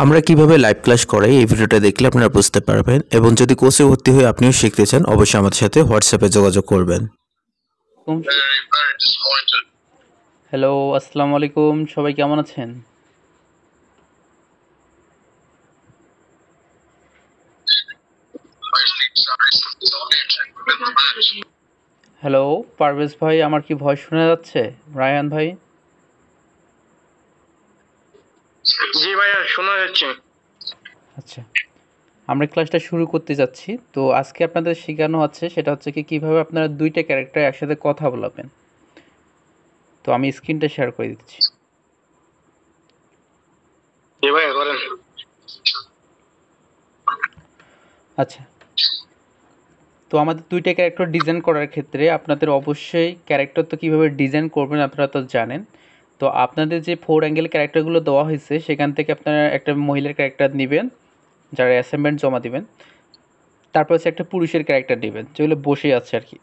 আমরা কিভাবে live class করাই এই ভিডিওটা দেখলে আপনারা বুঝতে পারবেন, এবং যদি কোর্সে ভর্তি হয়ে আপনিও শিখতে চান অবশ্যই আমাদের সাথে হোয়াটসঅ্যাপে যোগাযোগ করবেন। হ্যালো, আসসালামু আলাইকুম। সবাই কেমন আছেন? হ্যালো, পারভেজ ভাই, আমার কি ভয়েস শোনা যাচ্ছে? রায়হান ভাই? জি ভাইয়া, শোনা যাচ্ছে। আচ্ছা, আমরা ক্লাসটা শুরু করতে যাচ্ছি। তো আজকে আপনাদের শেখানো আছে সেটা হচ্ছে কি কিভাবে আপনারা দুইটা ক্যারেক্টার একসাথে কথা বলাবেন। তো আমি স্ক্রিনটা শেয়ার করে দিচ্ছি। জি ভাইয়া, করেন। আচ্ছা, তো আমাদের দুইটা ক্যারেক্টার ডিজাইন করার ক্ষেত্রে আপনাদের অবশ্যই ক্যারেক্টার তো কীভাবে ডিজাইন করবেন আপনারা তো জানেন। তো আপনাদের যে 4 অ্যাঙ্গেল ক্যারেক্টারগুলো দেওয়া হয়েছে সেখান থেকে আপনারা একটা মহিলার ক্যারেক্টার নেবেন, যারা অ্যাসাইনমেন্ট জমা দিবেন। তারপর হচ্ছে একটা পুরুষের ক্যারেক্টার নেবেন যেগুলো বসে আছে আর কি,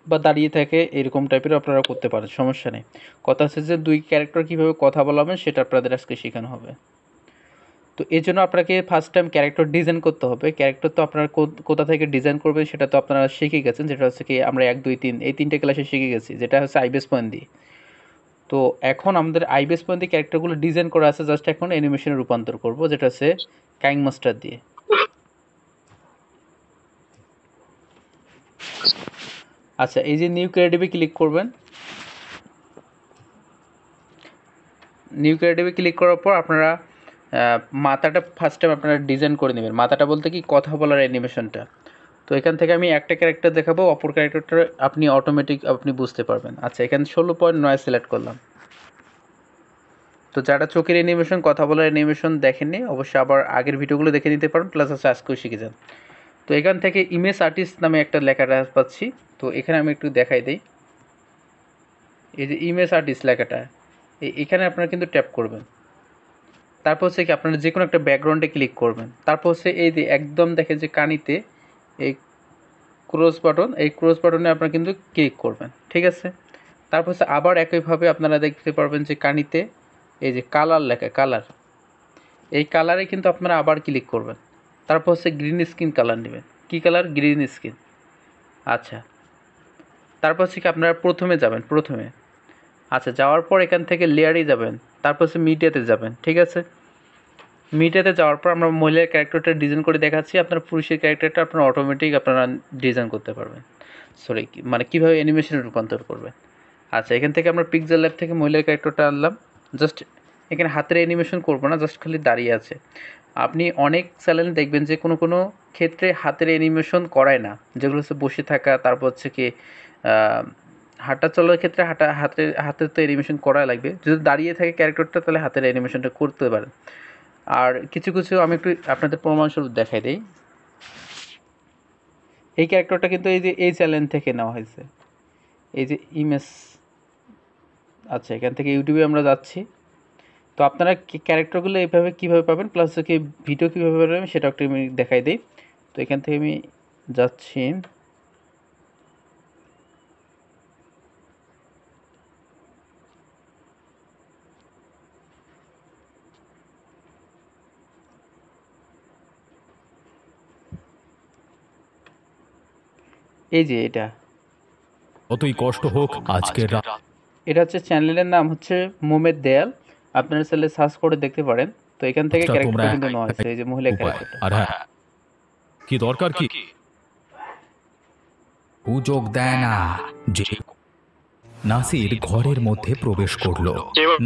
বা দাঁড়িয়ে থাকে, এরকম টাইপের আপনারা করতে পারেন, সমস্যা নেই। কথা হচ্ছে যে দুই ক্যারেক্টার কীভাবে কথা বলাবেন সেটা আপনাদের আজকে শেখানো হবে। তো এই জন্য আপনাকে ফার্স্ট টাইম ক্যারেক্টার ডিজাইন করতে হবে। ক্যারেক্টার তো আপনারা কোথা থেকে ডিজাইন করবেন সেটা তো আপনারা শিখে গেছেন, যেটা হচ্ছে কি আমরা 1, 2, 3 এই 3টে ক্লাসে শিখে গেছি, যেটা হচ্ছে আইবেস পয়েন্ট দিয়ে। তো এখন আমাদের আইবেস পয়েন্ট দিয়ে ক্যারেক্টারগুলো ডিজাইন করা আছে, জাস্ট এখন অ্যানিমেশনে রূপান্তর করব, যেটা হচ্ছে কাইং মাস্টার দিয়ে। আচ্ছা, এই যে নিউ ক্রিয়েটিভে ক্লিক করবেন। নিউ ক্রিয়েটিভে ক্লিক করার পর আপনারা মাথাটা ফার্স্ট টাইম আপনারা ডিজাইন করে নেবেন। মাথাটা বলতে কি কথা বলার অ্যানিমেশনটা। তো এখান থেকে আমি একটা ক্যারেক্টার দেখাবো, অপর ক্যারেক্টারটা আপনি অটোমেটিক আপনি বুঝতে পারবেন। আচ্ছা, এখানে 16.9 সিলেক্ট করলাম। তো যারা চোখের অ্যানিমেশন, কথা বলার অ্যানিমেশন দেখেননি অবশ্যই আবার আগের ভিডিওগুলো দেখে নিতে পারেন, প্লাস হচ্ছে আজকেও শিখে যান। তো এখান থেকে ইমেজ আর্টিস্ট নামে একটা লেখাটা পাচ্ছি। তো এখানে আমি একটু দেখাই দিই। এই যে ইমেজ আর্টিস্ট লেখাটা, এখানে আপনারা কিন্তু ট্যাপ করবেন। তারপর হচ্ছে কি আপনারা যে কোনো একটা ব্যাকগ্রাউন্ডে ক্লিক করবেন। তারপর হচ্ছে এই যে একদম দেখেন যে কানিতে এই ক্রস বাটন, এই ক্রস বাটনে আপনারা কিন্তু ক্লিক করবেন, ঠিক আছে। তারপর হচ্ছে আবার একইভাবে আপনারা দেখতে পারবেন যে কানিতে এই যে কালার লেখা, কালার, এই কালারে কিন্তু আপনারা আবার ক্লিক করবেন। তারপর হচ্ছে গ্রিন স্ক্রিন কালার নেবেন। কী কালার? Green screen. আচ্ছা, তারপর হচ্ছে কি আপনারা প্রথমে যাবেন, প্রথমে। আচ্ছা, যাওয়ার পর এখান থেকে লেয়ারে যাবেন, তারপর হচ্ছে মিডিয়াতে যাবেন, ঠিক আছে। মিডিয়াতে যাওয়ার পর আমরা মহিলার ক্যারেক্টারটা ডিজাইন করে দেখাচ্ছি, আপনার পুরুষের ক্যারেক্টারটা আপনারা অটোমেটিক আপনারা ডিজাইন করতে পারবেন। সরি, মানে কীভাবে অ্যানিমেশনে রূপান্তর করবেন। আচ্ছা, এখান থেকে আমরা পিক্সেল ল্যাব থেকে মহিলার ক্যারেক্টারটা আনলাম। জাস্ট এখানে হাতের অ্যানিমেশন করবো না, জাস্ট খালি দাঁড়িয়ে আছে। আপনি অনেক চ্যানেল দেখবেন যে কোনো কোনো ক্ষেত্রে হাতের অ্যানিমেশন করায় না, যেগুলো হচ্ছে বসে থাকা, তারপর হচ্ছে কি হাঁটা চলার ক্ষেত্রে হাতের তো অ্যানিমেশন করা লাগবে। যদি দাঁড়িয়ে থাকে ক্যারেক্টারটা তাহলে হাতের অ্যানিমেশনটা করতে পারেন। আর কিছু কিছু আমি একটু আপনাদের প্রমাণস্বরূপ দেখাই দিই। এই ক্যারেক্টারটা কিন্তু এই যে এই চ্যানেল থেকে নেওয়া হয়েছে, এই যে ইমেজ। আচ্ছা, এখান থেকে ইউটিউবে আমরা যাচ্ছি। তো আপনারা ক্যারেক্টারগুলো এইভাবে কীভাবে পাবেন, প্লাস হচ্ছে ভিডিও কীভাবে পাবেন সেটা একটু আমি দেখাই দিই। তো এখান থেকে আমি যাচ্ছি। এই যে এটা, যতই কষ্ট হোক আজকের এটা হচ্ছে চ্যানেলের নাম হচ্ছে মোমের দেয়াল। আপনারা চ্যানেলে সার্চ করে দেখতে পারেন। তো এখান থেকে ক্যারেক্টারটা কিন্তু নেওয়া হয়েছে, এই যে মহিলা ক্যারেক্টারটা। আর হ্যাঁ, কি দরকার কি সুযোগ দেয় না যে নাসির ঘরের মধ্যে প্রবেশ করলো।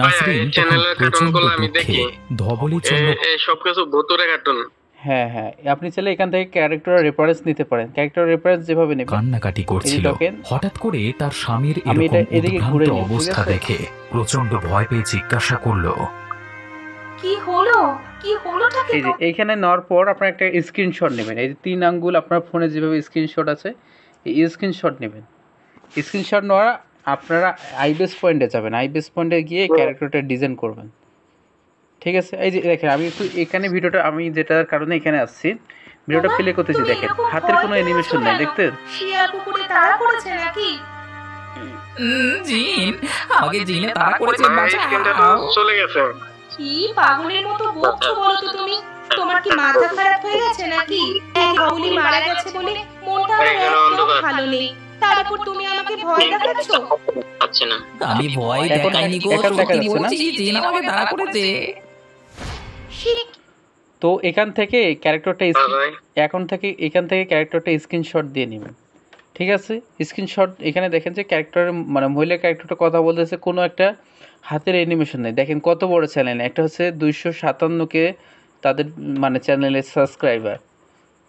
নাসরিন তখন প্রচন্ড দুঃখে ধবলিচন্ন সবকিছু ভুতুরে কার্টুন। হ্যাঁ হ্যাঁ, আপনি চাইলে এখান থেকে ক্যারেক্টার রেফারেন্স নিতে পারেন। ক্যারেক্টার রেফারেন্স যেভাবে নেবেন। কান্নাকাটি করছিল। হঠাৎ করে তার স্বামীর আমি এরকম এদিকে ঘুরে উদ্ভ্রান্ত নিই, ঠিক অবস্থা আছে? দেখে প্রচন্ড ভয় পেয়ে জিজ্ঞাসা করলো, কি হলো? কি হলোটা কি? এই যে এইখানে নেওয়ার পর আপনার একটা স্ক্রিনশট নেবেন। এই যে 3 আঙ্গুল আপনার ফোনে যেভাবে স্ক্রিনশট আছে, এই স্ক্রিনশট নেবেন। স্ক্রিনশট নেওয়া আপনারা আইবেস পয়েন্টে যাবেন। আইবেস পয়েন্টে গিয়ে ক্যারেক্টারটা ডিজাইন করবেন, ঠিক আছে। এই যে দেখেন, আমি একটু এখানে ভিডিওটা, আমি যেটার কারণে এখানে আসছি, ভিডিওটা প্লে করতেছি। দেখেন হাতের কোনো অ্যানিমেশন নেই, দেখতেন? শিয়াল কুকুরে তাড়া করেছে নাকি? জিন, আমাকে জিনে তাড়া করেছে, স্ক্রিনটা তো বাঁচাও। চলে গেছে। কি পাগলের মতো বকছো বলো তো তুমি? তোমার কি মাথা খারাপ হয়ে গেছে নাকি? এক বাউলি মারা গেছে বলে মনটা আমার একদম ভালো নেই, তার উপর তুমি আমাকে ভয় দেখাচ্ছো। পাচ্ছে না। আমি ভয় এখন দেখাইনি গো, এখন দেখা সত্যি যাচ্ছে না? বলছি, জিন আমাকে তাড়া করেছে। সে তো এখান থেকে ক্যারেক্টারটা ভাই এখান থেকে ক্যারেক্টারটা স্ক্রিনশট দিয়ে নেবেন। ঠিক আছে, স্ক্রিনশট এখানে দেখেন যে ক্যারেক্টারের মানে মহিলা ক্যারেক্টারটা কথা বলতেছে, কোনো একটা হাতের অ্যানিমেশন নেই। দেখেন কত বড় চ্যানেল, একটা হচ্ছে 257কে তাদের মানে চ্যানেলের সাবস্ক্রাইবার।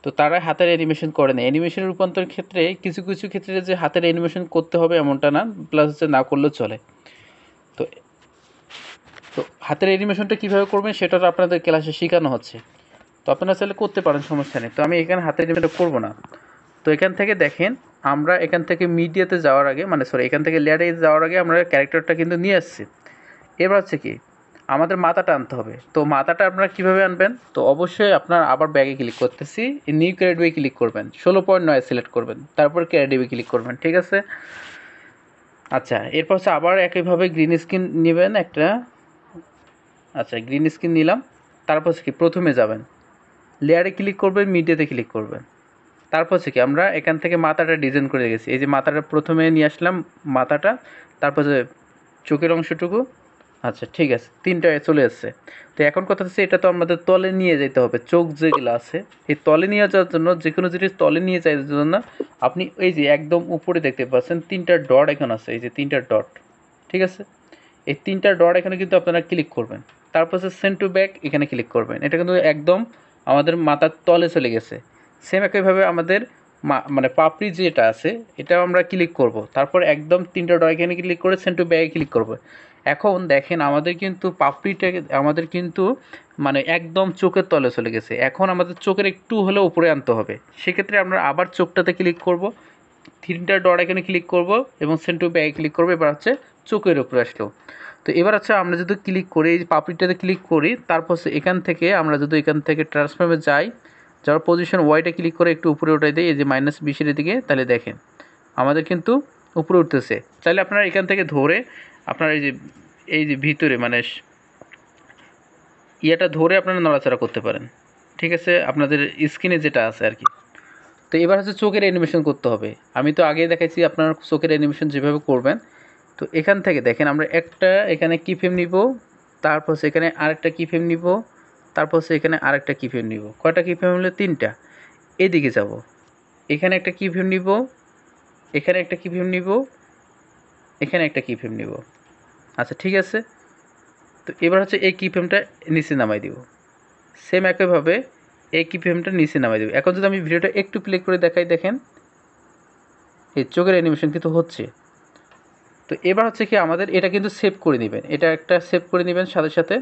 তো তারা হাতের অ্যানিমেশন করে না। অ্যানিমেশনের রূপান্তরের ক্ষেত্রে কিছু কিছু ক্ষেত্রে যে হাতের অ্যানিমেশন করতে হবে এমনটা না, প্লাস হচ্ছে না করলেও চলে। তো তো হাতের অ্যানিমেশনটা কীভাবে করবেন সেটা তো আপনাদের ক্লাসে শেখানো হচ্ছে। তো আপনারা চাইলে করতে পারেন, সমস্যা নেই। তো আমি এখানে হাতের অ্যানিমেশনটা করবো না। তো এখান থেকে দেখেন আমরা এখান থেকে মিডিয়াতে যাওয়ার আগে মানে সরি এখান থেকে লেয়ারে যাওয়ার আগে আমরা ক্যারেক্টারটা কিন্তু নিয়ে আসছি। এবার হচ্ছে কি আমাদের মাথাটা আনতে হবে। তো মাথাটা আপনারা কীভাবে আনবেন? তো অবশ্যই আপনার আবার ব্যাগে ক্লিক করতেছি, নিউ ক্যারেডিবি ক্লিক করবেন, 16.9 সিলেক্ট করবেন, তারপর ক্যারেডিবি ক্লিক করবেন। ঠিক আছে, আচ্ছা এরপর হচ্ছে আবার একইভাবে গ্রিন স্ক্রিন নেবেন একটা। আচ্ছা গ্রিন স্ক্রিন নিলাম, তারপর হচ্ছে কি প্রথমে যাবেন, লেয়ারে ক্লিক করবেন, মিডিয়াতে ক্লিক করবেন। তারপর হচ্ছে কি আমরা এখান থেকে মাথাটা ডিজাইন করে গেছি। এই যে মাথাটা প্রথমে নিয়ে আসলাম মাথাটা, তারপর যে চোখের অংশটুকু। আচ্ছা ঠিক আছে, তিনটায় চলে আসছে। তো এখন কথা হচ্ছে এটা তো আমাদের তলে নিয়ে যেতে হবে। চোখ যেগুলো আছে এই তলে নিয়ে যাওয়ার জন্য, যে কোনো জিনিস তলে নিয়ে যাওয়ার জন্য আপনি এই যে একদম উপরে দেখতে পাচ্ছেন তিনটা ডট এখন আছে, এই যে তিনটা ডট। ঠিক আছে, এই তিনটা ডট এখানে কিন্তু আপনারা ক্লিক করবেন। তারপর হচ্ছে সেন্ড টু ব্যাক, এখানে ক্লিক করবেন। এটা কিন্তু একদম আমাদের মাথার তলে চলে গেছে। সেম একইভাবে আমাদের মানে পাপড়ি যেটা আছে এটাও আমরা ক্লিক করব। তারপর একদম তিনটা ডট এখানে ক্লিক করে সেন্ড টু ব্যাকে ক্লিক করব। এখন দেখেন আমাদের কিন্তু পাপড়িটা আমাদের কিন্তু মানে একদম চোখের তলে চলে গেছে। এখন আমাদের চোখের একটু হলেও উপরে আনতে হবে। সেক্ষেত্রে আমরা আবার চোখটাতে ক্লিক করব, তিনটা ডট এখানে ক্লিক করব এবং সেন্ড টু ব্যাকে ক্লিক করব। এবার হচ্ছে চোখের উপরে আসলো। তো এবার হচ্ছে আমরা যদি ক্লিক করি, এই পাপড়িটাতে ক্লিক করি, তারপর এখান থেকে আমরা যদি এখান থেকে ট্রান্সফর্মে যাই, যাওয়ার পজিশন ওয়াইটা ক্লিক করে একটু উপরে উঠাই দিই, এই যে -20-এর দিকে, তাহলে দেখেন আমাদের কিন্তু উপরে উঠতেছে। তাহলে আপনারা এখান থেকে ধরে আপনারা এই যে ভিতরে মানে ইয়েটা ধরে আপনারা নড়াচড়া করতে পারেন। ঠিক আছে, আপনাদের স্ক্রিনে যেটা আছে আর কি। তো এবার হচ্ছে চোখের অ্যানিমেশন করতে হবে। আমি তো আগেই দেখাইছি আপনার চোখের অ্যানিমেশন যেভাবে করবেন। তো এখান থেকে দেখেন আমরা একটা এখানে কি ফ্রেম নিব, তারপর এখানে আরেকটা কি ফ্রেম নিব, তারপর এখানে আরেকটা কি ফ্রেম নিব। কয়টা কি ফ্রেম হলো? তিনটা। এদিকে যাব, এখানে একটা কি ফ্রেম নিব, এখানে একটা কি ফ্রেম নিব, এখানে একটা কি ফ্রেম নিব। আচ্ছা ঠিক আছে, তো এবার হচ্ছে এই কি ফ্রেমটা নিচে নামাই দিব। সেম একইভাবে এই কি ফ্রেমটা নিচে নামাই দেব। এখন যদি আমি ভিডিওটা একটু প্লে করে দেখাই, দেখেন এই চোখের অ্যানিমেশন কিন্তু হচ্ছে। তো এবার হচ্ছে কি আমাদের এটা কিন্তু সেভ করে নেবেন, এটা একটা সেভ করে নেবেন, সাথে সাথে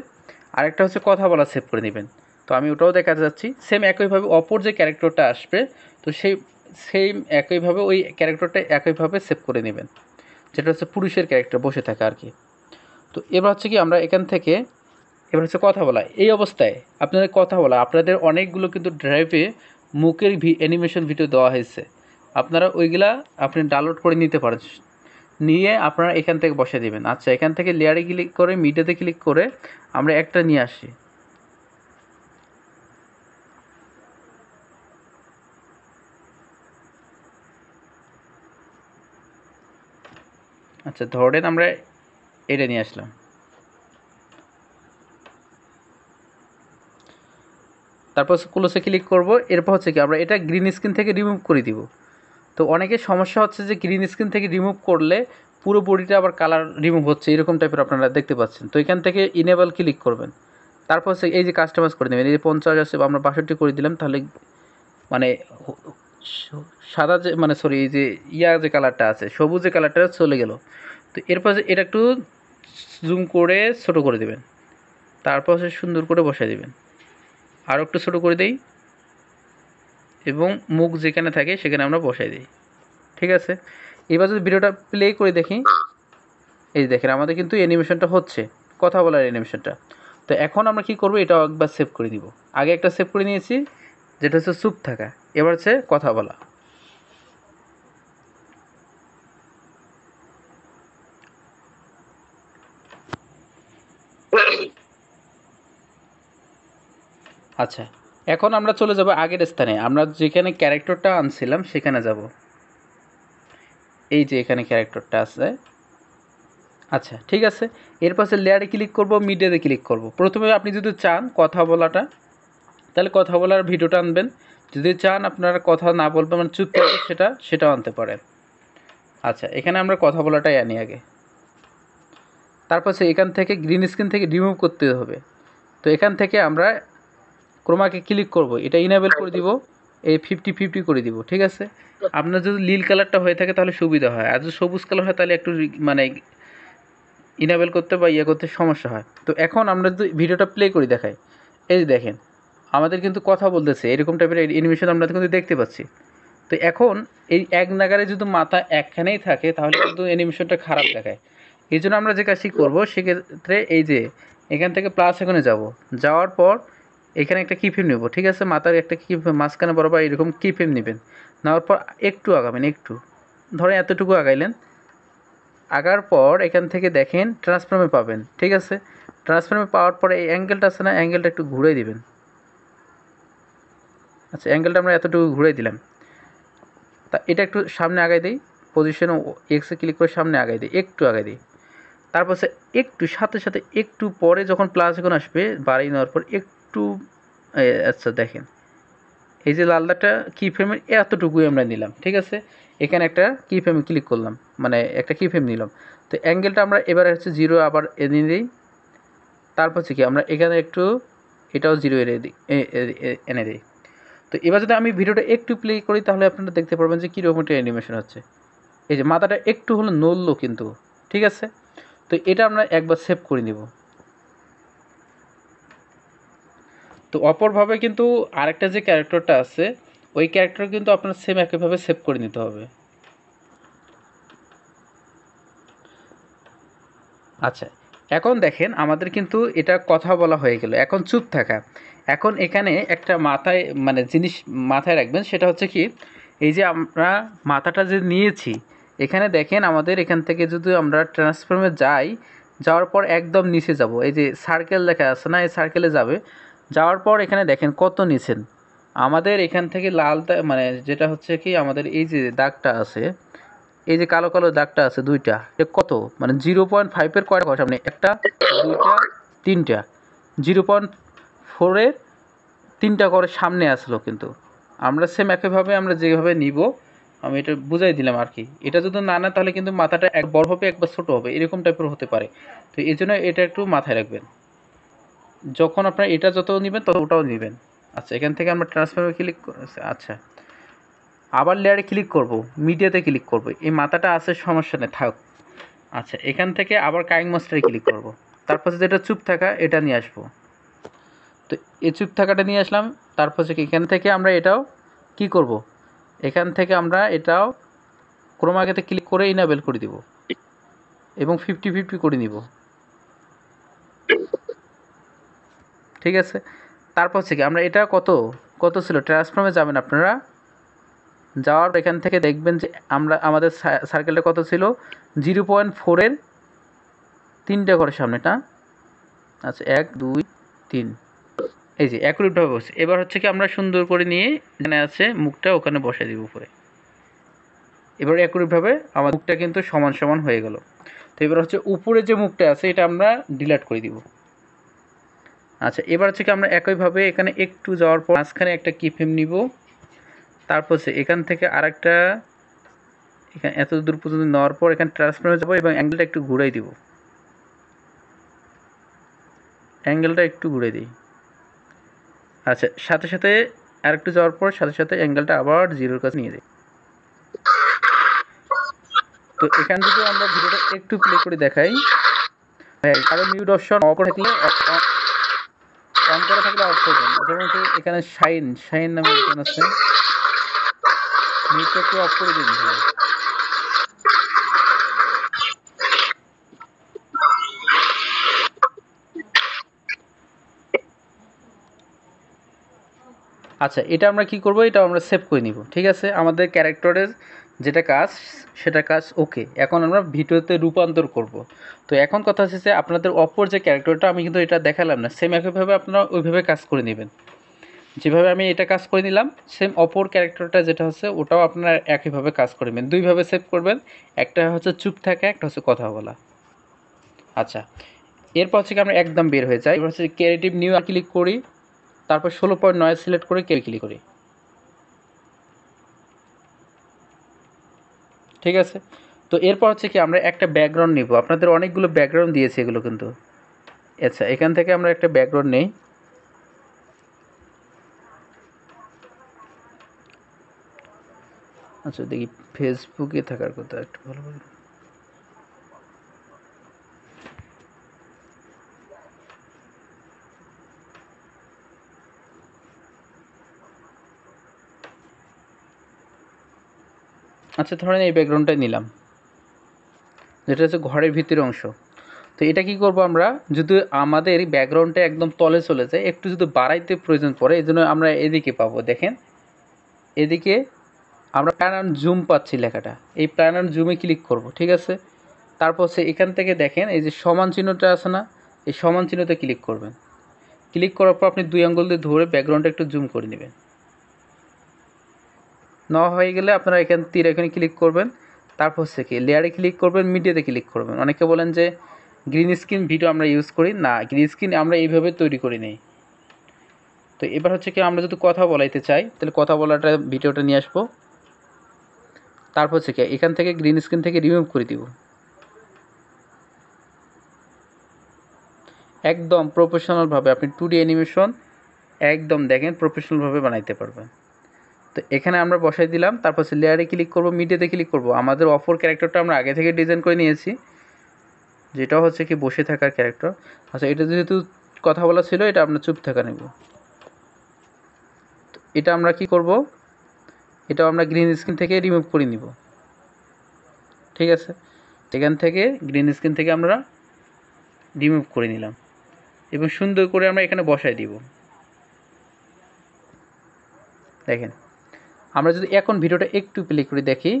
আরেকটা হচ্ছে কথা বলা সেভ করে নেবেন। তো আমি ওটাও দেখাতে যাচ্ছি। সেম একইভাবে অপর যে ক্যারেক্টারটা আসবে, তো সেই সেম একইভাবে ওই ক্যারেক্টারটা একইভাবে সেভ করে নেবেন, যেটা হচ্ছে পুরুষের ক্যারেক্টার বসে থাকা আর কি। তো এবার হচ্ছে কি আমরা এখান থেকে এবার হচ্ছে কথা বলা। এই অবস্থায় আপনাদের কথা বলা, আপনাদের অনেকগুলো কিন্তু ড্রাইভে মুখের অ্যানিমেশন ভিডিও দেওয়া হয়েছে। আপনারা ওইগুলা আপনি ডাউনলোড করে নিতে পারেন, নিয়ে আপনারা এখান থেকে বসিয়ে দেবেন। আচ্ছা এখান থেকে লেয়ারে ক্লিক করে মিডিয়াতে ক্লিক করে আমরা একটা নিয়ে আসি। আচ্ছা ধরেন আমরা এটা নিয়ে আসলাম। তারপর ক্লোজে ক্লিক করব। এরপর হচ্ছে কি আমরা এটা গ্রিন স্ক্রিন থেকে রিমুভ করে দিব। তো অনেকের সমস্যা হচ্ছে যে গ্রিন স্ক্রিন থেকে রিমুভ করলে পুরো বডিটা আবার কালার রিমুভ হচ্ছে, এরকম টাইপের আপনারা দেখতে পাচ্ছেন। তো এখান থেকে ইনেবল ক্লিক করবেন। তারপর হচ্ছে এই যে কাস্টমাইজ করে নেবেন, এই যে 50 আছে আমরা 62 করে দিলাম, তাহলে মানে সাদা যে মানে সরি এই যে যে কালারটা আছে সবুজ যে কালারটা চলে গেল। তো এরপর এটা একটু জুম করে ছোট করে দেবেন, তারপর হচ্ছে সুন্দর করে বসাই দেবেন। আরও একটু ছোটো করে দেই এবং মুখ যেখানে থাকে সেখানে আমরা বসাই দিই। ঠিক আছে, এবার যদি ভিডিওটা প্লে করে দেখি, এই দেখেন আমাদের কিন্তু অ্যানিমেশনটা হচ্ছে, কথা বলার অ্যানিমেশনটা। তো এখন আমরা কি করব, এটাও একবার সেভ করে দিব। আগে একটা সেভ করে নিয়েছি যেটা হচ্ছে চুপ থাকা, এবার হচ্ছে কথা বলা। আচ্ছা, এখন আমরা চলে যাব আগের স্থানে। আমরা যেখানে ক্যারেক্টারটা আনছিলাম সেখানে যাব। এই যে এখানে ক্যারেক্টারটা আছে। আচ্ছা ঠিক আছে, এর পাশে লেয়ারে ক্লিক করব, মিডিয়াতে ক্লিক করব। প্রথমে আপনি যদি চান কথা বলাটা, তাহলে কথা বলার ভিডিওটা আনবেন। যদি চান আপনারা কথা না বলবেন, মানে চুপ থাকবে, সেটাও আনতে পারেন। আচ্ছা, এখানে আমরা কথা বলাটাই আনি আগে। তারপর এখান থেকে গ্রিন স্ক্রিন থেকে রিমুভ করতে হবে। তো এখান থেকে আমরা ক্রোমাকে ক্লিক করব, এটা ইনেবল করে দিব, এই 50-50 করে দিব। ঠিক আছে, আপনার যদি নীল কালারটা হয়ে থাকে তাহলে সুবিধা হয়, আর যদি সবুজ কালার হয় তাহলে একটু মানে ইনেবল করতে বা করতে সমস্যা হয়। তো এখন আমরা যদি ভিডিওটা প্লে করি দেখাই, এই যে দেখেন আমাদের কিন্তু কথা বলতেছে, এরকম টাইপের অ্যানিমেশন আমরা কিন্তু দেখতে পাচ্ছি। তো এখন এই এক নাগারে যদি মাথা একখানেই থাকে তাহলে কিন্তু অ্যানিমেশনটা খারাপ দেখায়। এই জন্য আমরা যে কাজটি করবো সেক্ষেত্রে এই যে এখান থেকে প্লাস এখানে যাওয়ার পর এখানে একটা কিফ্রেম নেব। ঠিক আছে, মাথার একটা মাঝখানে বরাবর এরকম কিফ্রেম নেবেন। নেওয়ার পর একটু আগাবেন, একটু ধরেন এতটুকু আগাইলেন। আগার পর এখান থেকে দেখেন ট্রান্সফর্মে পাবেন। ঠিক আছে, ট্রান্সফর্মে পাওয়ার পরে এই অ্যাঙ্গেলটা আছে না, অ্যাঙ্গেলটা একটু ঘুরে দিবেন। আচ্ছা, অ্যাঙ্গেলটা আমরা এতটুকু ঘুরে দিলাম। তা এটা একটু সামনে আগাই দিই, পজিশনে এক্সে ক্লিক করে সামনে আগাই দিই, একটু আগাই দিই। তারপর একটু সাথে সাথে একটু পরে যখন প্লাস এখন আসবে বাড়িয়ে নেওয়ার পর একটু আচ্ছা দেখেন এই যে লাল দাগটা কি ফ্রেমের এতটুকুই আমরা নিলাম। ঠিক আছে, এখানে একটা কি ফ্রেমে ক্লিক করলাম, মানে একটা কি ফ্রেম নিলাম। তো অ্যাঙ্গেলটা আমরা এবার হচ্ছে 0 আবার এনে দিই। তারপর কি আমরা এখানে একটু এটাও 0 এনে দিই। তো এবার যদি আমি ভিডিওটা একটু প্লে করি তাহলে আপনারা দেখতে পারবেন যে কীরকম একটা অ্যানিমেশন হচ্ছে। এই যে মাথাটা একটু হলো নড়লো কিন্তু। ঠিক আছে, তো এটা আমরা একবার সেভ করে নিব। তো অপরভাবে কিন্তু আরেকটা যে ক্যারেক্টারটা আছে ওই ক্যারেক্টার কিন্তু আপনার সেম একইভাবে সেভ করে নিতে হবে। আচ্ছা, এখন দেখেন আমাদের কিন্তু এটা কথা বলা হয়ে গেল, এখন চুপ থাকা। এখন এখানে একটা মাথায় মানে জিনিস মাথায় রাখবেন, সেটা হচ্ছে কি এই যে আমরা মাথাটা যে নিয়েছি, এখানে দেখেন আমাদের এখান থেকে যদি আমরা ট্রান্সফর্মে যাওয়ার পর একদম নিচে যাব, এই যে সার্কেল দেখা আছে না, এই সার্কেলে যাওয়ার পর এখানে দেখেন কত নিছেন। আমাদের এখান থেকে লাল মানে যেটা হচ্ছে কি আমাদের এই যে দাগটা আছে, এই যে কালো কালো দাগটা আছে দুইটা, এটা কত মানে 0.5-এর কয়টা ঘর সামনে, একটা দুইটা তিনটা, 0.4-এর তিনটা করে সামনে আসলো। কিন্তু আমরা সেম একইভাবে আমরা যেভাবে নিব আমি এটা বুঝাই দিলাম আর কি। এটা যদি না না তাহলে কিন্তু মাথাটা এক বড় হবে একবার ছোট হবে, এরকম টাইপের হতে পারে। তো এই জন্য এটা একটু মাথায় রাখবেন, যখন আপনারা এটা যত নেবেন তত ওটাও নেবেন। আচ্ছা, এখান থেকে আমরা ট্রান্সফর্মে ক্লিক আচ্ছা আবার লেয়ারে ক্লিক করব, মিডিয়াতে ক্লিক করব, এই মাথাটা আছে সমস্যা নেই থাক। আচ্ছা, এখান থেকে আবার কাইং মাস্টারে ক্লিক করব, তারপর যেটা চুপ থাকা এটা নিয়ে আসবো। তো এই চুপ থাকাটা নিয়ে আসলাম। তারপর এখান থেকে আমরা এটাও কি করব, এখান থেকে আমরা এটাও ক্রোমাকেতে ক্লিক করে ইনেবল করে দিব এবং 50-50 করে নিব। ঠিক আছে, তারপর থেকে আমরা এটা কত ছিল ট্রান্সফর্মে যাবেন আপনারা, যাওয়ার এখান থেকে দেখবেন যে আমাদের সার্কেলটা কত ছিল, 0.4-এর তিনটা করে সামনেটা। আচ্ছা 1 2 3, এই যে অ্যাকুরেটভাবে বসে। এবার হচ্ছে কি আমরা সুন্দর করে নিয়ে এখানে আছে মুখটা ওখানে বসে দিব উপরে। এবার অ্যাকুরেটভাবে আমার মুখটা কিন্তু সমান সমান হয়ে গেল। তো এবার হচ্ছে উপরে যে মুখটা আছে এটা আমরা ডিলিট করে দিব। আচ্ছা, এবার হচ্ছে কি আমরা একইভাবে এখানে একটু যাওয়ার পর মাঝখানে একটা কিফ্রেম নিব। তারপর এখান থেকে আরেকটা এখানে এত দূর পর্যন্ত নেওয়ার পর এখানে ট্রান্সফর্মে যাবো এবং অ্যাঙ্গেলটা একটু ঘুরাই দিব, অ্যাঙ্গেলটা একটু ঘুরে দিই। আচ্ছা, সাথে সাথে আরেকটু যাওয়ার পর সাথে সাথে অ্যাঙ্গেলটা আবার 0-এর কাছে নিয়ে দিই। তো এখানে যদি আমরা ভিডিওটা একটু প্লে করে দেখাই, কারো মিউট অপশন অফ থাকলে অন করা থাকলে অফ করবেন। যেমন হচ্ছে এখানে শাইন নামে একজন আছে, মিউটটা একটু অফ করে দিন। আচ্ছা, এটা আমরা কি করব, এটা আমরা সেভ করে নিব। ঠিক আছে, আমাদের ক্যারেক্টারের যেটা কাজ সেটা কাজ ওকে। এখন আমরা ভিডিওতে রূপান্তর করব। তো এখন কথা হচ্ছে যে আপনাদের অপর যে ক্যারেক্টারটা আমি কিন্তু এটা দেখালাম না, সেম একইভাবে আপনারা ওইভাবে কাজ করে নেবেন। যেভাবে আমি এটা কাজ করে নিলাম, সেম অপর ক্যারেক্টারটা যেটা হচ্ছে ওটাও আপনারা একইভাবে কাজ করবেন। দুইভাবে সেভ করবেন, একটা হচ্ছে চুপ থাকা, একটা হচ্ছে কথা বলা। আচ্ছা, এরপর হচ্ছে কি আমরা একদম বের হয়ে যাই। এবার হচ্ছে ক্রিয়েটিভ নিউ ক্লিক করি, তারপর 16.9 সিলেক্ট করে ক্লিক করি। ঠিক আছে, তো এরপর হচ্ছে কি আমরা একটা ব্যাকগ্রাউন্ড নিব। আপনাদের অনেকগুলো ব্যাকগ্রাউন্ড দিয়েছে এগুলো কিন্তু। আচ্ছা, এখান থেকে আমরা একটা ব্যাকগ্রাউন্ড নেই। আচ্ছা দেখি, ফেসবুকে থাকার কথা একটু ভালো করে। আচ্ছা ধরেন এই ব্যাকগ্রাউন্ডটাই নিলাম, যেটা হচ্ছে ঘরের ভিতরের অংশ। তো এটা কি করব আমরা, যদি আমাদের ব্যাকগ্রাউন্ডটা একদম তলে চলে যায়, একটু যদি বাড়াইতে প্রয়োজন পড়ে, এই জন্য আমরা এদিকে পাবো। দেখেন এদিকে আমরা প্ল্যান অ্যান্ড জুম পাচ্ছি লেখাটা, এই প্ল্যান অ্যান্ড জুমে ক্লিক করব। ঠিক আছে, তারপর হচ্ছে এখান থেকে দেখেন এই যে সমান চিহ্নটা আছে না, এই সমান চিহ্নতে ক্লিক করবেন। ক্লিক করার পর আপনি 2 আঙ্গুল দিয়ে ধরে ব্যাকগ্রাউন্ডটা একটু জুম করে নেবেন। নেওয়া হয়ে গেলে আপনারা এখানে তীর এখানে ক্লিক করবেন। তারপর হচ্ছে কি লেয়ারে ক্লিক করবেন, মিডিয়াতে ক্লিক করবেন। অনেকে বলেন যে গ্রিন স্ক্রিন ভিডিও আমরা ইউজ করি না, গ্রিন স্ক্রিন আমরা এইভাবে তৈরি করি নেই। তো এবার হচ্ছে কি আমরা যদি কথা বলাইতে চাই, তাহলে কথা বলাটা ভিডিওটা নিয়ে আসবো। তারপর হচ্ছে কি এখান থেকে গ্রিন স্ক্রিন থেকে রিমুভ করে দিব। একদম প্রফেশনালভাবে আপনি 2D অ্যানিমেশন একদম দেখেন প্রফেশনালভাবে বানাইতে পারবেন। তো এখানে আমরা বসাই দিলাম। তারপর হচ্ছে লেয়ারে ক্লিক করব, মিডিয়াতে ক্লিক করব। আমাদের অপর ক্যারেক্টারটা আমরা আগে থেকে ডিজাইন করে নিয়েছি, যেটা হচ্ছে কি বসে থাকার ক্যারেক্টার। আচ্ছা, এটা যেহেতু কথা বলা ছিল, এটা আমরা চুপ থাকা নেব। এটা আমরা কি করব, এটাও আমরা গ্রিন স্ক্রিন থেকে রিমুভ করে নিব। ঠিক আছে, এখান থেকে গ্রিন স্ক্রিন থেকে আমরা রিমুভ করে নিলাম এবং সুন্দর করে আমরা এখানে বসাই দিব। দেখেন আমরা যদি এখন ভিডিওটা একটু প্লে করে দেখি,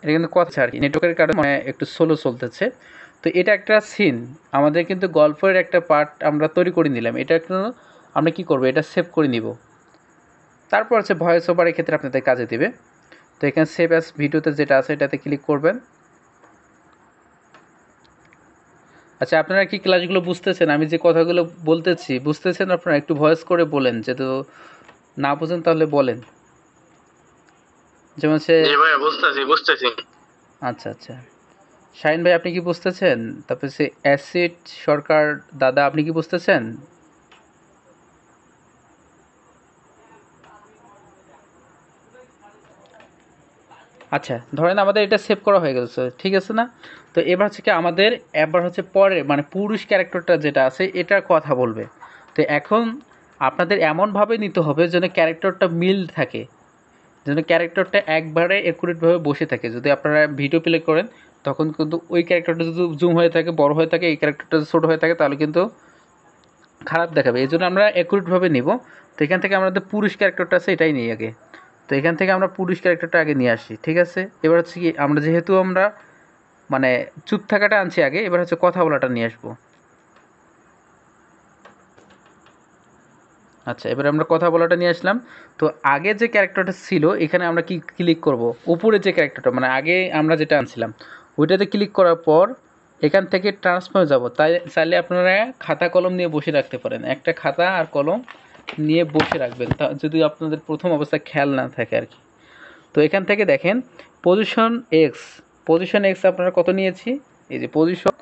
এটা কিন্তু কথা আর কি, নেটওয়ার্কের কারণে একটু স্লো চলতেছে। তো এটা একটা সিন, আমাদের কিন্তু গল্পের একটা পার্ট আমরা তৈরি করে নিলাম। এটা একটু আমরা কি করব, এটা সেভ করে নিব। তারপর হচ্ছে ভয়েস ওভারের ক্ষেত্রে আপনাদের কাজে দেবে। তো এখানে সেভ অ্যাজ ভিডিওতে যেটা আছে এটাতে ক্লিক করবেন। আচ্ছা, আপনারা কি ক্লাসগুলো বুঝতেছেন? আমি যে কথাগুলো বলতেছি বুঝতেছেন আপনারা? একটু ভয়েস করে বলেন, যদি না বুঝেন তাহলে বলেন। যেমন সে জি ভাইয়া বুঝতেছি। আচ্ছা আচ্ছা, শাহিন ভাই আপনি কি বুঝতেছেন? তারপর সে অ্যাসিড সরকার দাদা আপনি কি বুঝতেছেন? আচ্ছা ধরেন আমাদের এটা সেভ করা হয়ে গেছে, ঠিক আছে না? তো এবার হচ্ছে কি আমাদের এবার হচ্ছে পরে মানে পুরুষ ক্যারেক্টারটা যেটা আছে এটার কথা বলবে। তো এখন আপনাদের এমনভাবে নিতে হবে যেন ক্যারেক্টারটা মিল থাকে, যেন ক্যারেক্টারটা একবারে একুরেটভাবে বসে থাকে। যদি আপনারা ভিডিও প্লে করেন তখন কিন্তু ওই ক্যারেক্টারটা যদি জুম হয়ে থাকে, বড় হয়ে থাকে, এই ক্যারেক্টারটা যদি ছোটো হয়ে থাকে তাহলে কিন্তু খারাপ দেখাবে। এই জন্য আমরা একুরেটভাবে নিব। তো এখান থেকে আমাদের পুরুষ ক্যারেক্টারটা আছে এটাই নিই আগে। তো এখান থেকে আমরা পুরুষ ক্যারেক্টারটা আগে নিয়ে আসি। ঠিক আছে, এবার হচ্ছে কি আমরা যেহেতু আমরা মানে চুপ থাকাটা আনছি আগে, এবার হচ্ছে কথা বলাটা নিয়ে আসবো। আচ্ছা, এবার আমরা কথা বলাটা নিয়ে আসলাম। তো আগে যে ক্যারেক্টারটা ছিল এখানে আমরা কি ক্লিক করব, উপরে যে ক্যারেক্টারটা মানে আগে আমরা যেটা আনছিলাম ওইটাতে ক্লিক করার পর এখান থেকে ট্রান্সফার যাব। তাই চাইলে আপনারা খাতা কলম নিয়ে বসে রাখতে পারেন, একটা খাতা আর কলম নিয়ে বসে রাখবেন, তা যদি আপনাদের প্রথম অবস্থায় খেয়াল না থাকে আর কি। তো এখান থেকে দেখেন পজিশন এক্স আপনারা কত নিয়েছি, এই যে পজিশন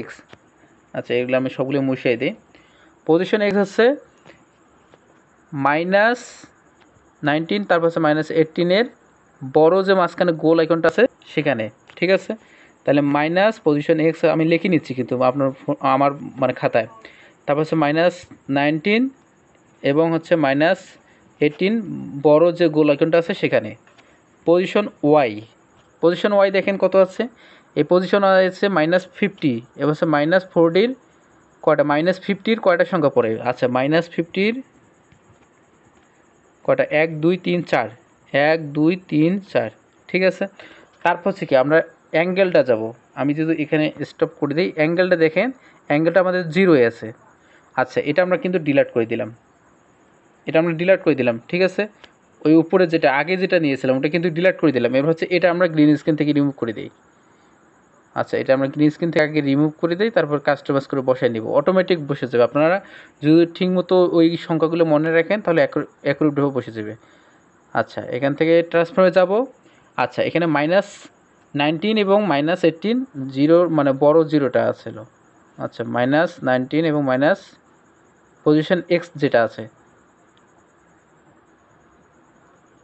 এক্স। আচ্ছা, এগুলো আমি সবগুলো মুছিয়ে দিই। পজিশন এক্স হচ্ছে -19, তারপর হচ্ছে -18 বড় যে মাঝখানে গোল আইকনটা আছে সেখানে। ঠিক আছে, তাহলে মাইনাস পজিশন এক্স আমি লিখে নিচ্ছি কিন্তু আপনার আমার মানে খাতায়। তারপর হচ্ছে -19 এবং হচ্ছে -18 বড় যে গোল আইকনটা আছে সেখানে। পজিশন ওয়াই দেখেন কত আছে, এই পজিশন ওয়াই আছে -50 এবং হচ্ছে -40 কয়টা, -50 কয়টা সংখ্যা পড়ে? আচ্ছা, -50 কয়টা, 1 2 3 4, 1 2 3 4। ঠিক আছে, তারপর হচ্ছে কি আমরা অ্যাঙ্গেলটা যাব, আমি যদি এখানে স্টপ করে দিই, অ্যাঙ্গেলটা দেখেন, অ্যাঙ্গেলটা আমাদের 0 আছে। আচ্ছা, এটা আমরা কিন্তু ডিলিট করে দিলাম, এটা আমরা ডিলিট করে দিলাম, ঠিক আছে। ওই উপরে যেটা আগে যেটা নিয়েছিলাম ওটা কিন্তু ডিলিট করে দিলাম। এবার হচ্ছে এটা আমরা গ্রিন স্ক্রিন থেকে রিমুভ করে দিই। আচ্ছা, এটা আমরা গ্রিন স্ক্রিন থেকে আগে রিমুভ করে দিই, তারপর কাস্টমাইজ করে বসাই নিব, অটোমেটিক বসে যাবে। আপনারা যদি ঠিকমতো ওই সংখ্যাগুলো মনে রাখেন তাহলে অ্যাকুরেটভাবে বসে যাবে। আচ্ছা, এখান থেকে ট্রান্সফারে যাব। আচ্ছা, এখানে -19 এবং -18 জিরোর মানে বড় জিরোটা ছিল। আচ্ছা, -19 এবং মাইনাস পজিশন এক্স যেটা আছে,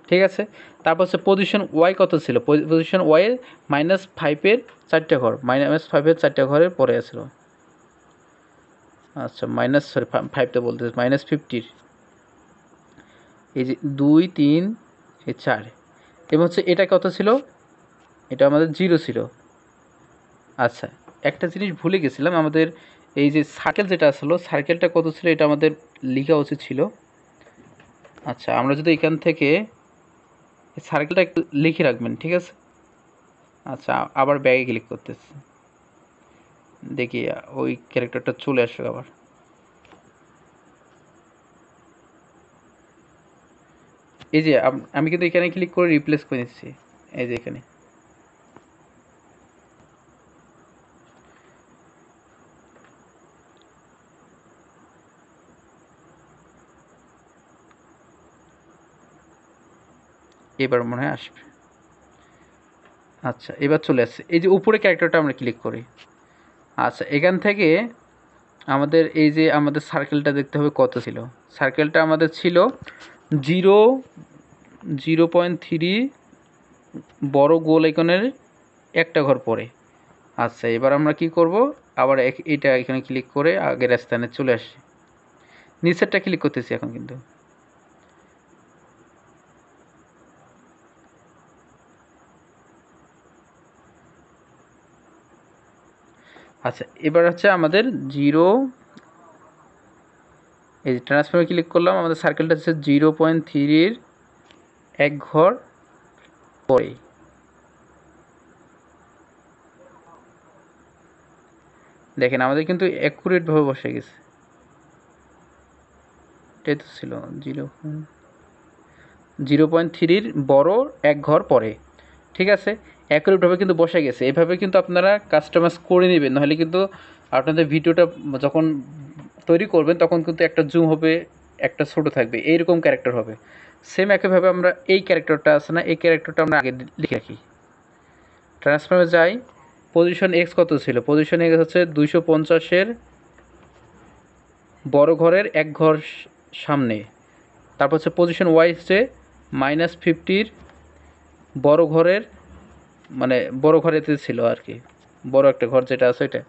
ঠিক আছে। তারপর হচ্ছে পজিশন ওয়াই কত ছিল, পজিশন ওয়াই -5-এর 4টে ঘর, -5-এর 4টে ঘরের পরে ছিল। আচ্ছা, ফাইভটা বলতে -50, এই যে 2 3 এই 4, এবং হচ্ছে এটা কত ছিল, এটা আমাদের 0 ছিল। আচ্ছা, একটা জিনিস ভুলে গেছিলাম, আমাদের এই যে সার্কেল যেটা আসলো, সার্কেলটা কত ছিল এটা আমাদের লেখা উচিত ছিল। আচ্ছা, আমরা যদি এখান থেকে সার্কেলটা একটু লিখে রাখবেন, ঠিক আছে। আচ্ছা, আবার ব্যাগে ক্লিক করতেছি, দেখি ওই ক্যারেক্টারটা চলে আসবে আবার। এই যে আমি কিন্তু এখানে ক্লিক করে রিপ্লেস করে নিচ্ছি, এই যে এখানে। এবার মনে হয় আসবে। আচ্ছা, এবার চলে আসছে। এই যে উপরে ক্যারেক্টারটা আমরা ক্লিক করি। আচ্ছা, এখান থেকে আমাদের এই যে আমাদের সার্কেলটা দেখতে হবে কত ছিল। সার্কেলটা আমাদের ছিল 0.3 বড় গোল আইকনের একটা ঘর পরে। আচ্ছা, এবার আমরা কি করব, আবার এটা এখানে ক্লিক করে আগের স্থানে চলে আসি। নিচেরটা ক্লিক করতেছি এখন কিন্তু। আচ্ছা, এবার হচ্ছে আমাদের 0, এই যে ট্রান্সফর্মে ক্লিক করলাম, আমাদের সার্কেলটা হচ্ছে 0.3-এর এক ঘর পরে। দেখেন আমাদের কিন্তু অ্যাকুরেটভাবে বসে গেছে। এটাই তো ছিল 0.3-এর বড় এক ঘর পরে, ঠিক আছে। অ্যাকুরেটভাবে কিন্তু বসে গেছে। এভাবে কিন্তু আপনারা কাস্টমাইজ করে নেবেন, নাহলে কিন্তু আপনাদের ভিডিওটা যখন তৈরি করবেন তখন কিন্তু একটা জুম হবে, একটা ছোট থাকবে, এইরকম ক্যারেক্টার হবে। সেম একইভাবে আমরা এই ক্যারেক্টারটা আছে না, এই ক্যারেক্টারটা আমরা আগে লিখে রাখি। ট্রান্সফর্মে যাই, পজিশন এক্স কত ছিল, পজিশন এক্স হচ্ছে 250-এর বড় ঘরের এক ঘর সামনে। তারপর হচ্ছে পজিশন ওয়াই হচ্ছে -50-এর বড় ঘরের মানে বড় ঘরেতে ছিল আর কি, বড় একটা ঘর যেটা আছে এটা।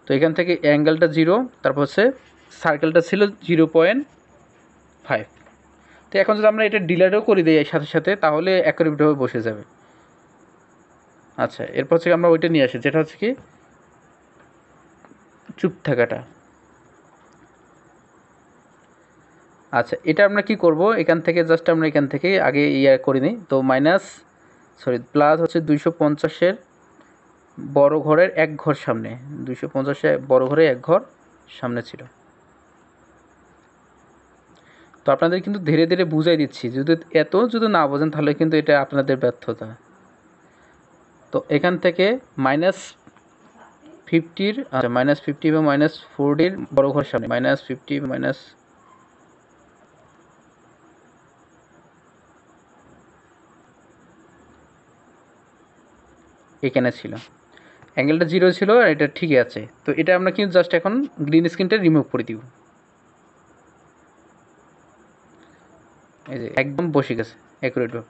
তো এখান থেকে অ্যাঙ্গেলটা 0, তারপর হচ্ছে সার্কেলটা ছিল 0.5। তো এখন যদি আমরা এটা ডিলারও করে দিই এর সাথে সাথে, তাহলে অ্যাকুরেটভাবে বসে যাবে। আচ্ছা, এরপর হচ্ছে আমরা ওইটা নিয়ে আসি, যেটা হচ্ছে কি চুপ থাকাটা। আচ্ছা, এটা আমরা কি করব, এখান থেকে জাস্ট আমরা এখান থেকে আগে করে নিই। তো প্লাস হচ্ছে 250-এর বড় ঘরের এক ঘর সামনে, 250-এ বড় ঘরের এক ঘর সামনে ছিল। তো আপনাদের কিন্তু ধীরে ধীরে বুঝাই দিচ্ছি, যদি যদি না বোঝেন তাহলে কিন্তু এটা আপনাদের ব্যর্থতা। তো এখান থেকে -50-এর আচ্ছা -50 এবং -40-এর বড় ঘর সামনে, -50 মাইনাস এখানে ছিল, অ্যাঙ্গেলটা 0 ছিল আর এটা ঠিকই আছে। তো এটা আমরা কিন্তু জাস্ট এখন গ্রিন স্ক্রিনটা রিমুভ করে দিব। এই যে একদম বসে গেছে অ্যাকুরেটভাবে।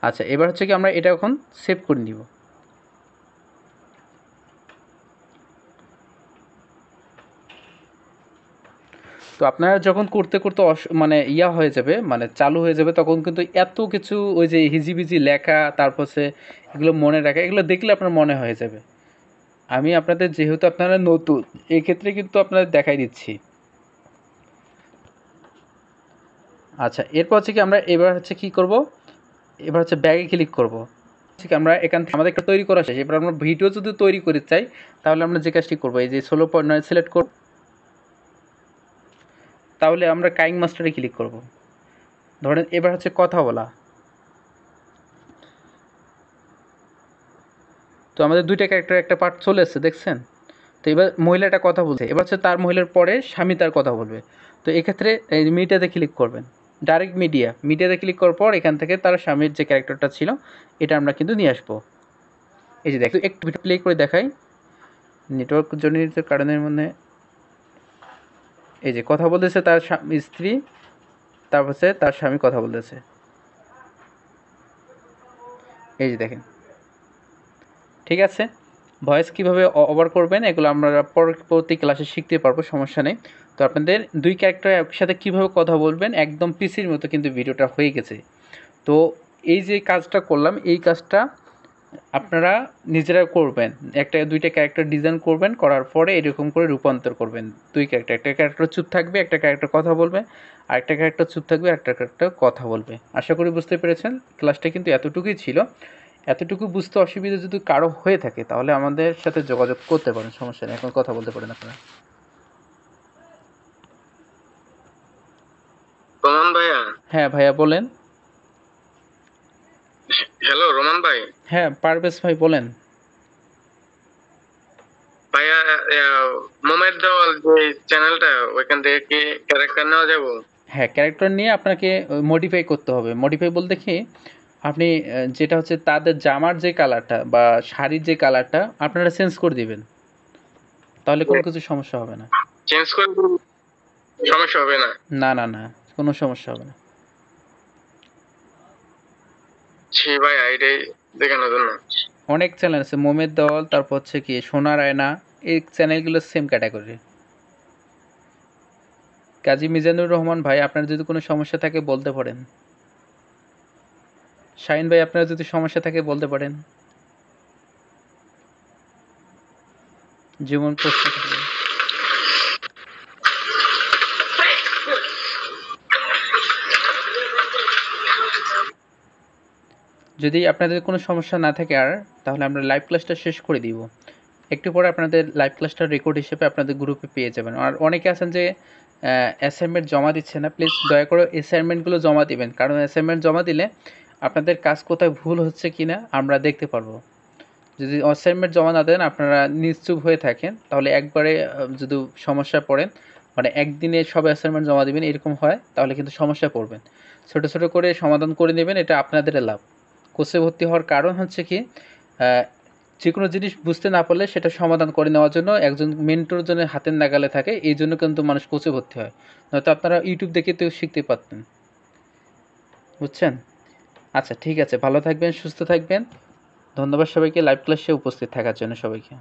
আচ্ছা, এবার হচ্ছে কি আমরা এটা এখন সেভ করে নিব। তো আপনারা যখন করতে করতে মানে হয়ে যাবে, মানে চালু হয়ে যাবে, তখন কিন্তু এত কিছু ওই যে হিজিবিজি লেখা, তারপর হচ্ছে এগুলো মনে রাখা, এগুলো দেখলে আপনার মনে হয়ে যাবে। আমি আপনাদের, যেহেতু আপনারা নতুন, এক্ষেত্রে কিন্তু আপনাদের দেখাই দিচ্ছি। আচ্ছা, এরপর হচ্ছে কি আমরা এবার হচ্ছে কি করব, এবার হচ্ছে ব্যাগে ক্লিক করব। ঠিক আমরা এখান থেকে আমাদের একটা তৈরি করা শেষ। এবার আমরা ভিডিও যদি তৈরি করতে চাই তাহলে আমরা যে কাজটি করবো, এই যে 16.9 সিলেক্ট করব, তাহলে আমরা কাইং মাস্টারে ক্লিক করব। ধরেন এবার হচ্ছে কথা বলা। তো আমাদের দুইটা ক্যারেক্টার একটা পার্ট চলে এসেছে, দেখছেন? তো এবার মহিলাটা কথা বলছে, এবার হচ্ছে তার মহিলার পরে স্বামী তার কথা বলবে। তো এক্ষেত্রে এই মিডিয়াতে ক্লিক করবেন, ডাইরেক্ট মিডিয়াতে ক্লিক করার পর এখান থেকে তার স্বামীর যে ক্যারেক্টারটা ছিল এটা আমরা কিন্তু নিয়ে আসবো। এই যে দেখো, একটু প্লে করে দেখাই। নেটওয়ার্ক জনিত কারণের মধ্যে এই যে কথা বলতেছে তার স্ত্রী, তারপর হচ্ছে তার স্বামী কথা বলতেছে। এই যে দেখেন, ঠিক আছে। ভয়েস কীভাবে ওভার করবেন এগুলো আমরা পরবর্তী ক্লাসে শিখতে পারবো, সমস্যা নেই। তো আপনাদের দুই ক্যারেক্টার একসাথে কীভাবে কথা বলবেন একদম পিসির মতো কিন্তু ভিডিওটা হয়ে গেছে। তো এই যে কাজটা করলাম, এই কাজটা আপনারা নিজেরা করবেন। দুইটা ক্যারেক্টার ডিজাইন করবেন, করার পরে এরকম করে রূপান্তর করবেন। দুই ক্যারেক্টার, একটা ক্যারেক্টার চুপ থাকবে, একটা ক্যারেক্টার কথা বলবে, আর একটা ক্যারেক্টার চুপ থাকবে, একটা ক্যারেক্টার কথা বলবে। আশা করি বুঝতে পেরেছেন। ক্লাসটা কিন্তু এতটুকুই ছিল। এতটুকু বুঝতে অসুবিধা যদি কারো হয়ে থাকে তাহলে আমাদের সাথে যোগাযোগ করতে পারেন, সমস্যা নেই, এখন কথা বলতে পারেন আপনারা। রোমান ভাইয়া। হ্যাঁ ভাইয়া বলেন। হ্যালো রোমান ভাই। হ্যাঁ পারভেজ ভাই বলেন। ভাইয়া মোমের দেওয়াল যে চ্যানেলটা, ওইখান থেকে কি ক্যারেক্টার নেওয়া যাবে? হ্যাঁ, ক্যারেক্টার নিয়ে আপনাকে মডিফাই করতে হবে। মডিফাই বলতে কি, আপনি যেটা হচ্ছে তাদের জামার যে কালারটা বা শাড়ির যে কালারটা আপনারা চেঞ্জ করে দিবেন, তাহলে কোনো কিছু সমস্যা হবে না। চেঞ্জ করে সমস্যা হবে না? না না না, কোনো সমস্যা হবে না। জি ভাই, এটাই দেখানোর জন্য। অনেক চ্যানেল আছে, মোমের দেওয়াল, তারপর হচ্ছে কি সোনার আয়না, এই চ্যানেলগুলো সেম ক্যাটাগরি। কাজী মিজানুর রহমান ভাই, আপনার যদি কোনো সমস্যা থাকে বলতে পারেন। শাহিন ভাই, আপনার যদি সমস্যা থাকে বলতে পারেন। যেমন প্রশ্ন থাকবে। যদি আপনাদের কোনো সমস্যা না থাকে আর, তাহলে আমরা লাইভ ক্লাসটা শেষ করে দিব। একটু পরে আপনাদের লাইভ ক্লাসটা রেকর্ড হিসেবে আপনাদের গ্রুপে পেয়ে যাবেন। আর অনেকে আছেন যে অ্যাসাইনমেন্ট জমা দিচ্ছে না, প্লিজ দয়া করে অ্যাসাইনমেন্টগুলো জমা দিবেন, কারণ অ্যাসাইনমেন্ট জমা দিলে আপনাদের কাজ কোথায় ভুল হচ্ছে কি না আমরা দেখতে পারবো। যদি অ্যাসাইনমেন্ট জমা না দেন, আপনারা নিশ্চুপ হয়ে থাকেন, তাহলে একবারে যদি সমস্যায় পড়েন, মানে একদিনে সব অ্যাসাইনমেন্ট জমা দিবেন এরকম হয়, তাহলে কিন্তু সমস্যায় পড়বেন। ছোটো ছোটো করে সমাধান করে নেবেন, এটা আপনাদের লাভ। কোর্সে ভর্তি হওয়ার কারণ হচ্ছে কি, যে কোনো জিনিস বুঝতে না পারলে সেটা সমাধান করে নেওয়ার জন্য একজন মেন্টর জন্য হাতের নাগালে থাকে, এই জন্য কিন্তু মানুষ কোর্সে ভর্তি হয়। নয়তো আপনারা ইউটিউব দেখে তো শিখতে পারতেন, বুঝছেন? আচ্ছা ঠিক আছে, ভালো থাকবেন, সুস্থ থাকবেন। ধন্যবাদ সবাইকে লাইভ ক্লাসে উপস্থিত থাকার জন্য সবাইকে।